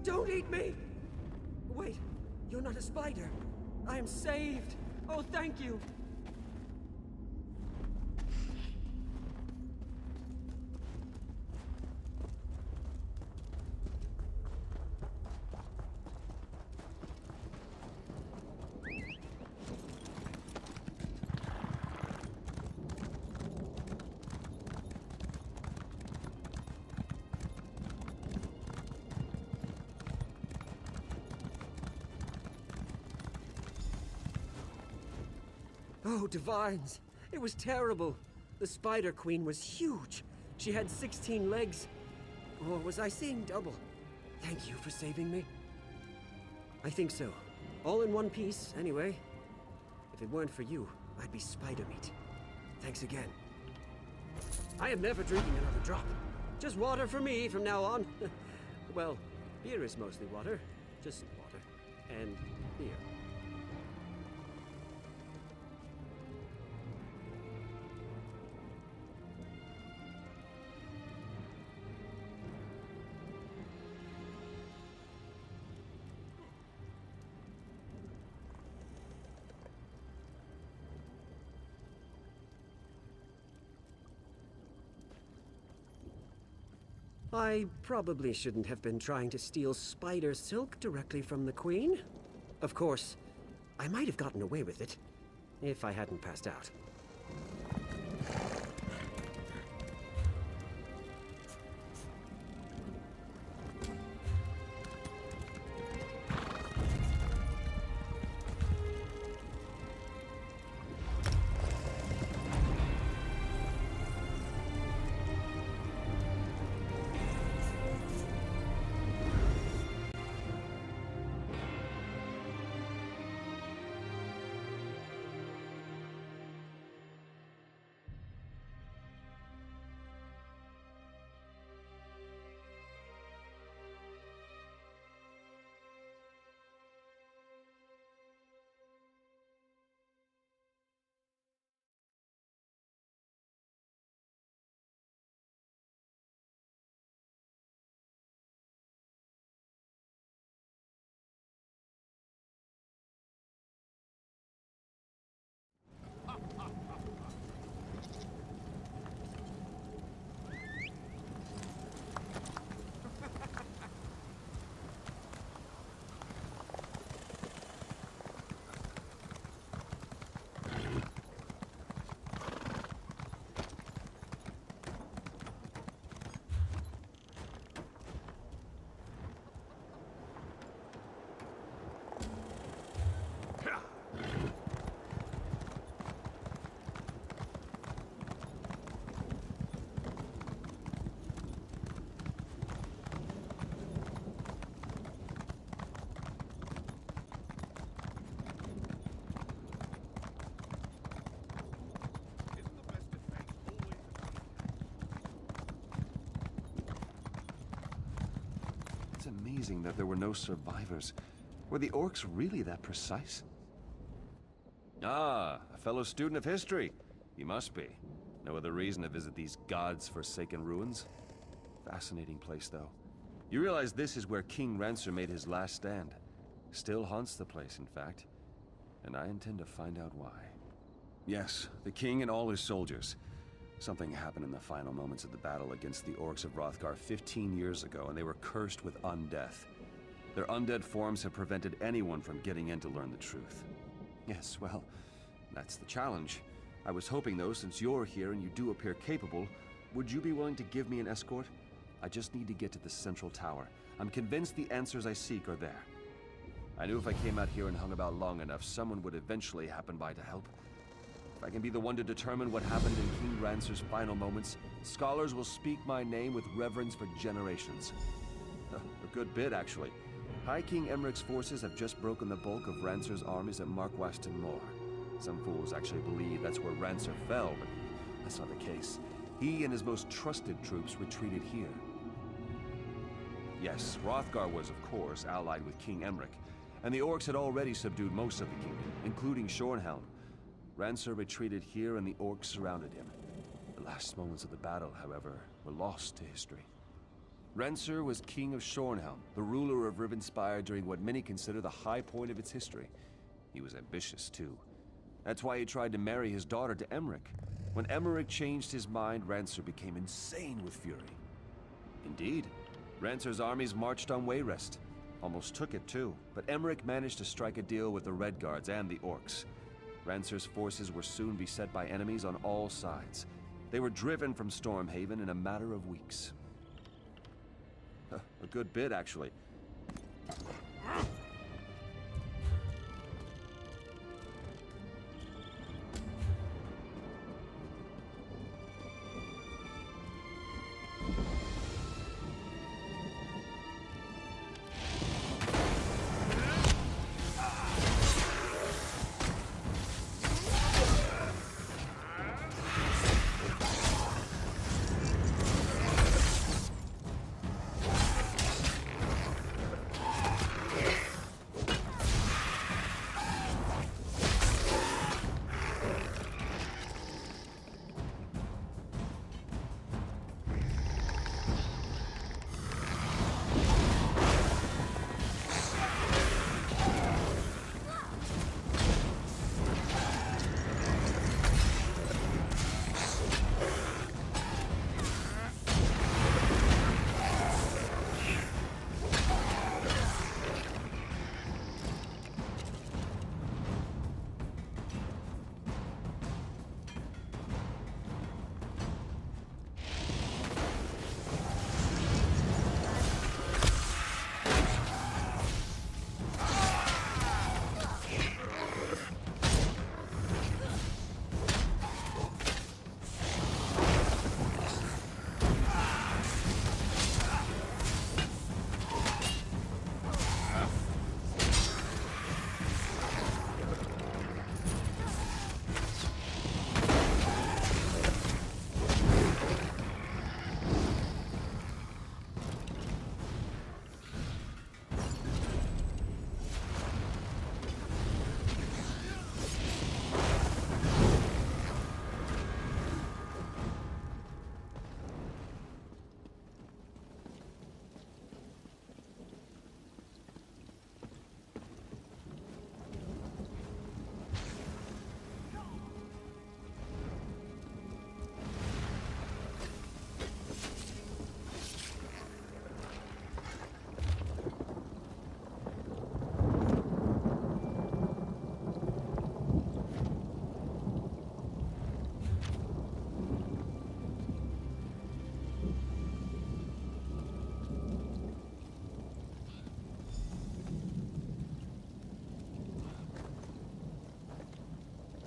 Don't eat me! Wait, you're not a spider. I am saved. Oh, thank you. Oh, divines. It was terrible. The Spider Queen was huge. She had 16 legs. Or was I seeing double? Thank you for saving me. I think so. All in one piece, anyway. If it weren't for you, I'd be spider meat. Thanks again. I am never drinking another drop. Just water for me from now on. Well, beer is mostly water. Just water. And beer. I probably shouldn't have been trying to steal spider silk directly from the Queen. Of course, I might have gotten away with it, if I hadn't passed out. It's amazing that there were no survivors. Were the orcs really that precise? Ah, a fellow student of history. You must be. No other reason to visit these gods-forsaken ruins? Fascinating place, though. You realize this is where King Ranser made his last stand. Still haunts the place, in fact. And I intend to find out why. Yes, the king and all his soldiers. Something happened in the final moments of the battle against the orcs of Hrothgar 15 years ago, and they were cursed with undeath. Their undead forms have prevented anyone from getting in to learn the truth. Yes, well, that's the challenge. I was hoping, though, since you're here and you do appear capable, would you be willing to give me an escort? I just need to get to the central tower. I'm convinced the answers I seek are there. I knew if I came out here and hung about long enough, someone would eventually happen by to help. If I can be the one to determine what happened in King Ranser's final moments, scholars will speak my name with reverence for generations. A good bit, actually. High King Emmerich's forces have just broken the bulk of Ranser's armies at Markwaston Moor. Some fools actually believe that's where Ranser fell, but that's not the case. He and his most trusted troops retreated here. Yes, Hrothgar was, of course, allied with King Emmerich, and the orcs had already subdued most of the kingdom, including Shornhelm. Ranser retreated here and the orcs surrounded him. The last moments of the battle, however, were lost to history. Ranser was king of Shornhelm, the ruler of Rivenspire during what many consider the high point of its history. He was ambitious, too. That's why he tried to marry his daughter to Emmerich. When Emmerich changed his mind, Ranser became insane with fury. Indeed, Ranser's armies marched on Wayrest. Almost took it, too, but Emmerich managed to strike a deal with the Red Guards and the Orcs. Ranser's forces were soon beset by enemies on all sides. They were driven from Stormhaven in a matter of weeks. A good bit, actually.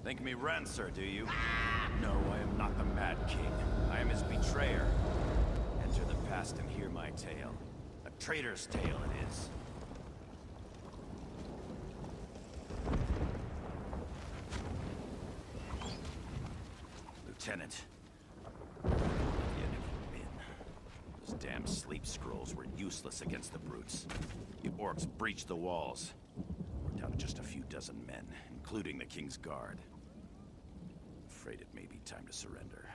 Think me Ranser, do you? No, I am not the Mad King. I am his betrayer. Enter the past and hear my tale. A traitor's tale it is. Lieutenant. The enemy win. Those damn sleep scrolls were useless against the brutes. The orcs breached the walls. We're down to just a few dozen men, including the King's Guard. Afraid it may be time to surrender.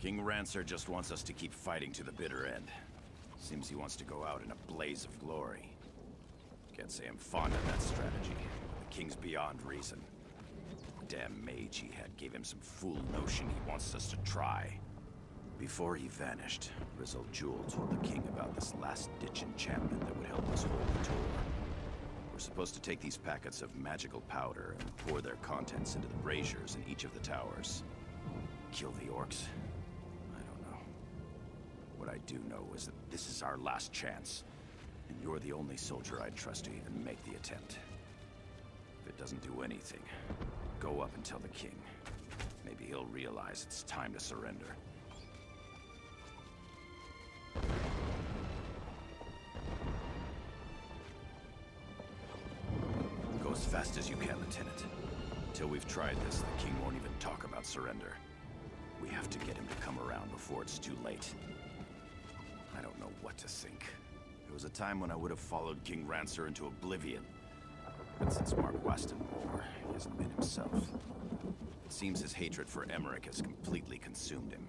King Ranser just wants us to keep fighting to the bitter end. Seems he wants to go out in a blaze of glory. Can't say I'm fond of that strategy. The King's beyond reason. The damn mage he had gave him some fool notion he wants us to try. Before he vanished, Rizal Jewel told the King about this last-ditch enchantment that would help us hold the tour. We're supposed to take these packets of magical powder and pour their contents into the braziers in each of the towers. Kill the orcs? I don't know. What I do know is that this is our last chance, and you're the only soldier I'd trust to even make the attempt. If it doesn't do anything, go up and tell the King. Maybe he'll realize it's time to surrender. As fast as you can, Lieutenant. Until we've tried this, the King won't even talk about surrender. We have to get him to come around before it's too late. I don't know what to think. There was a time when I would have followed King Ranser into oblivion. But since Mark Waston War, he hasn't been himself. It seems his hatred for Emmerich has completely consumed him.